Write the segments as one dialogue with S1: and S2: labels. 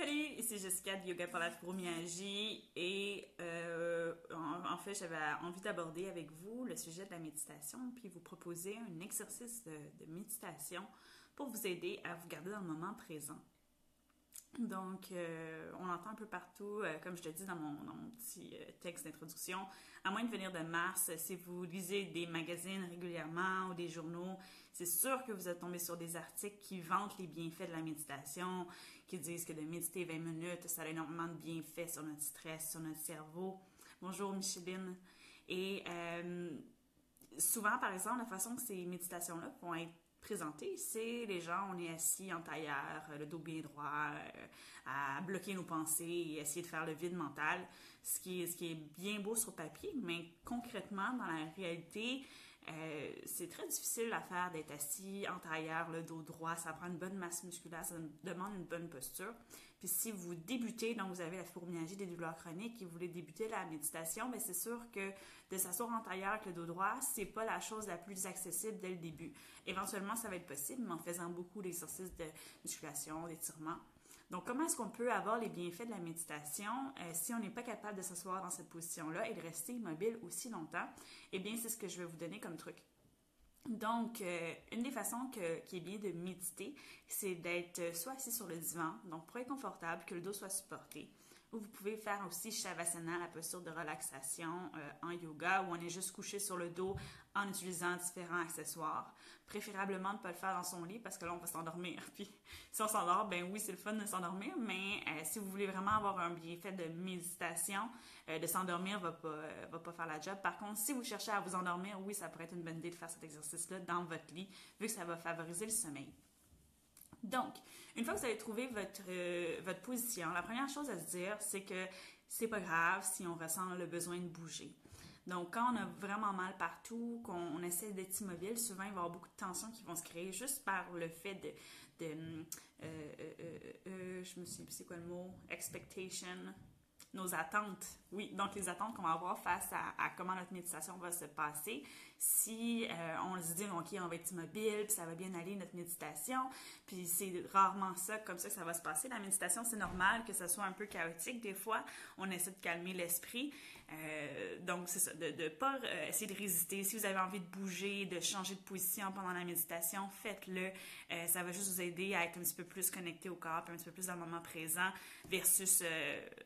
S1: Salut, ici Jessica de Yoga pour la Fibromyalgie et en fait j'avais envie d'aborder avec vous le sujet de la méditation puis vous proposer un exercice de méditation pour vous aider à vous garder dans le moment présent. Donc, on l'entend un peu partout, comme je te dis dans mon petit texte d'introduction, à moins de venir de Mars, si vous lisez des magazines régulièrement ou des journaux, c'est sûr que vous êtes tombé sur des articles qui vantent les bienfaits de la méditation, qui disent que de méditer 20 minutes, ça a énormément de bienfaits sur notre stress, sur notre cerveau. Bonjour Micheline. Et souvent, par exemple, la façon que ces méditations-là vont être présentées, c'est les gens, on est assis en tailleur, le dos bien droit, à bloquer nos pensées et essayer de faire le vide mental, ce qui est bien beau sur papier, mais concrètement, dans la réalité, c'est très difficile à faire d'être assis en tailleur, le dos droit, ça prend une bonne masse musculaire, ça demande une bonne posture. Puis si vous débutez, donc vous avez la fibromyalgie, des douleurs chroniques et vous voulez débuter la méditation, bien c'est sûr que de s'asseoir en tailleur avec le dos droit, c'est pas la chose la plus accessible dès le début. Éventuellement, ça va être possible, mais en faisant beaucoup d'exercices de musculation, d'étirement. Donc, comment est-ce qu'on peut avoir les bienfaits de la méditation si on n'est pas capable de s'asseoir dans cette position-là et de rester immobile aussi longtemps? Eh bien, c'est ce que je vais vous donner comme truc. Donc, une des façons qui est bien de méditer, c'est d'être soit assis sur le divan, donc pour être confortable, que le dos soit supporté. Ou vous pouvez faire aussi Shavasana, la posture de relaxation en yoga, où on est juste couché sur le dos en utilisant différents accessoires. Préférablement de ne pas le faire dans son lit parce que là, on va s'endormir. Puis, si on s'endort, ben oui, c'est le fun de s'endormir, mais si vous voulez vraiment avoir un bienfait de méditation, de s'endormir va pas faire la job. Par contre, si vous cherchez à vous endormir, oui, ça pourrait être une bonne idée de faire cet exercice-là dans votre lit, vu que ça va favoriser le sommeil. Donc, une fois que vous avez trouvé votre position, la première chose à se dire, c'est que c'est pas grave si on ressent le besoin de bouger. Donc, quand on a vraiment mal partout, qu'on essaie d'être immobile, souvent il va y avoir beaucoup de tensions qui vont se créer juste par le fait je me souviens plus c'est quoi le mot, expectation, nos attentes. Oui, donc les attentes qu'on va avoir face à comment notre méditation va se passer. Si on se dit, OK, on va être immobile, puis ça va bien aller, notre méditation, puis c'est rarement ça, comme ça que ça va se passer. La méditation, c'est normal que ça soit un peu chaotique des fois. On essaie de calmer l'esprit. Donc, c'est ça, de ne pas essayer de résister. Si vous avez envie de bouger, de changer de position pendant la méditation, faites-le. Ça va juste vous aider à être un petit peu plus connecté au corps, puis un petit peu plus dans le moment présent, versus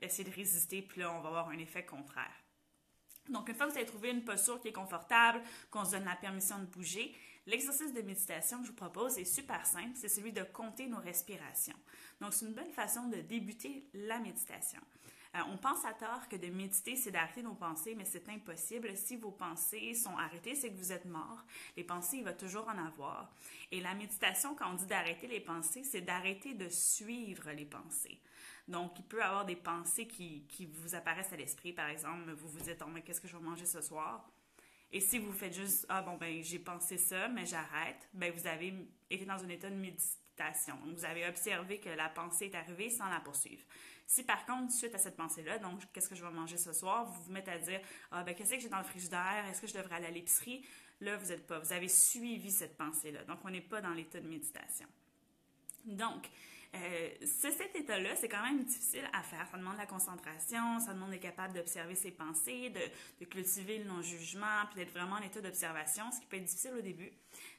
S1: essayer de résister, puis là, on va avoir un effet contraire. Donc, une fois que vous avez trouvé une posture qui est confortable, qu'on se donne la permission de bouger, l'exercice de méditation que je vous propose est super simple, c'est celui de compter nos respirations. Donc, c'est une bonne façon de débuter la méditation. On pense à tort que de méditer, c'est d'arrêter nos pensées, mais c'est impossible. Si vos pensées sont arrêtées, c'est que vous êtes mort. Les pensées, il va toujours en avoir. Et la méditation, quand on dit d'arrêter les pensées, c'est d'arrêter de suivre les pensées. Donc, il peut y avoir des pensées qui vous apparaissent à l'esprit. Par exemple, vous vous dites, oh, mais qu'est-ce que je vais manger ce soir? Et si vous faites juste, ah bon, ben j'ai pensé ça, mais j'arrête, ben vous avez été dans un état de méditation. Donc, vous avez observé que la pensée est arrivée sans la poursuivre. Si par contre, suite à cette pensée-là, donc qu'est-ce que je vais manger ce soir, vous vous mettez à dire, ah ben qu'est-ce que j'ai dans le frigidaire, est-ce que je devrais aller à l'épicerie? Là, vous n'êtes pas, vous avez suivi cette pensée-là. Donc, on n'est pas dans l'état de méditation. Donc, cet état-là, c'est quand même difficile à faire. Ça demande de la concentration, ça demande d'être capable d'observer ses pensées, de cultiver le non-jugement, puis d'être vraiment en état d'observation, ce qui peut être difficile au début.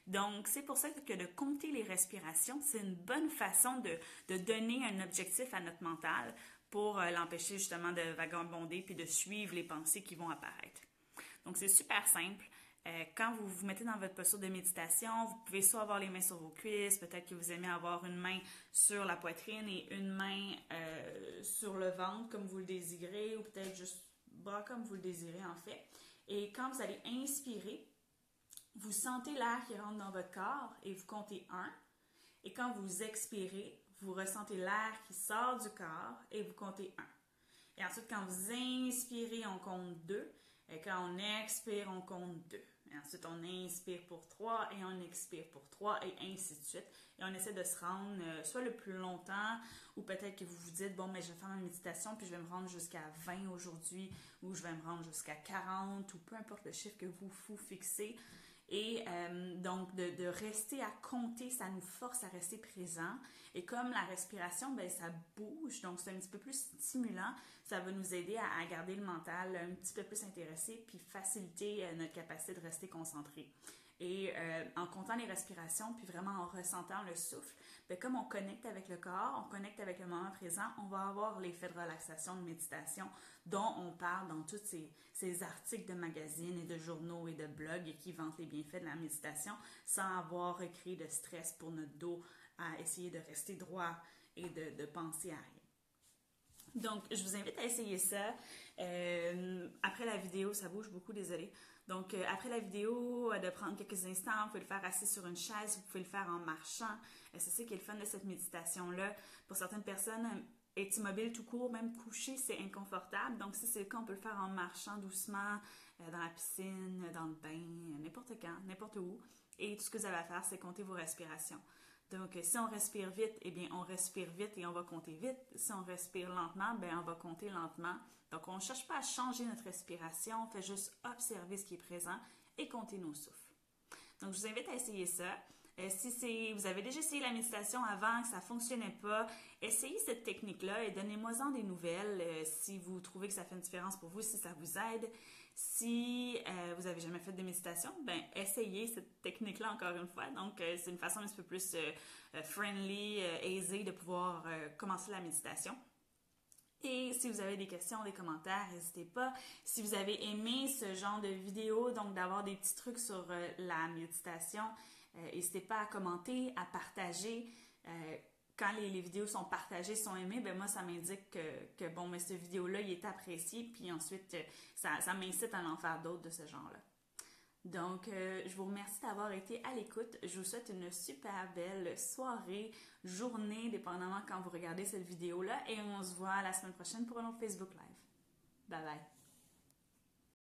S1: Donc, c'est pour ça que de compter les respirations, c'est une bonne façon de donner un objectif à notre mental pour l'empêcher justement de vagabonder puis de suivre les pensées qui vont apparaître. Donc, c'est super simple. Quand vous vous mettez dans votre posture de méditation, vous pouvez soit avoir les mains sur vos cuisses, peut-être que vous aimez avoir une main sur la poitrine et une main sur le ventre comme vous le désirez, ou peut-être juste bras comme vous le désirez en fait. Et quand vous allez inspirer, vous sentez l'air qui rentre dans votre corps et vous comptez 1. Et quand vous expirez, vous ressentez l'air qui sort du corps et vous comptez 1. Et ensuite, quand vous inspirez, on compte 2. Et quand on expire, on compte 2. Et ensuite, on inspire pour 3 et on expire pour 3 et ainsi de suite. Et on essaie de se rendre soit le plus longtemps ou peut-être que vous vous dites, bon, mais je vais faire ma méditation puis je vais me rendre jusqu'à 20 aujourd'hui ou je vais me rendre jusqu'à 40 ou peu importe le chiffre que vous fixez. Et donc, de rester à compter, ça nous force à rester présent. Et comme la respiration, ben, ça bouge, donc c'est un petit peu plus stimulant, ça va nous aider à garder le mental un petit peu plus intéressé, puis faciliter notre capacité de rester concentré. Et en comptant les respirations, puis vraiment en ressentant le souffle, bien, comme on connecte avec le corps, on connecte avec le moment présent, on va avoir l'effet de relaxation, de méditation dont on parle dans tous ces articles de magazines et de journaux et de blogs qui vantent les bienfaits de la méditation sans avoir créé de stress pour notre dos à essayer de rester droit et de penser à rien. Donc, je vous invite à essayer ça. Après la vidéo, ça bouge beaucoup, désolé. Donc, après la vidéo, de prendre quelques instants, vous pouvez le faire assis sur une chaise, vous pouvez le faire en marchant. C'est ça qui est le fun de cette méditation-là. Pour certaines personnes, être immobile tout court, même couché, c'est inconfortable. Donc, si c'est le cas, on peut le faire en marchant doucement, dans la piscine, dans le bain, n'importe quand, n'importe où. Et tout ce que vous avez à faire, c'est compter vos respirations. Donc, si on respire vite, eh bien, on respire vite et on va compter vite. Si on respire lentement, bien, on va compter lentement. Donc, on ne cherche pas à changer notre respiration, on fait juste observer ce qui est présent et compter nos souffles. Donc, je vous invite à essayer ça. Si vous avez déjà essayé la méditation avant, que ça ne fonctionnait pas, essayez cette technique-là et donnez-moi-en des nouvelles si vous trouvez que ça fait une différence pour vous, si ça vous aide. Si vous n'avez jamais fait de méditation, ben essayez cette technique-là encore une fois. Donc, c'est une façon un petit peu plus friendly, aisée de pouvoir commencer la méditation. Et si vous avez des questions, des commentaires, n'hésitez pas. Si vous avez aimé ce genre de vidéo, donc d'avoir des petits trucs sur la méditation, n'hésitez pas à commenter, à partager. Quand les vidéos sont partagées, sont aimées, ben moi, ça m'indique que bon, mais cette vidéo-là, il est apprécié. Puis ensuite, ça m'incite à en faire d'autres de ce genre-là. Donc, je vous remercie d'avoir été à l'écoute. Je vous souhaite une super belle soirée, journée, dépendamment quand vous regardez cette vidéo-là. Et on se voit la semaine prochaine pour un autre Facebook Live. Bye bye!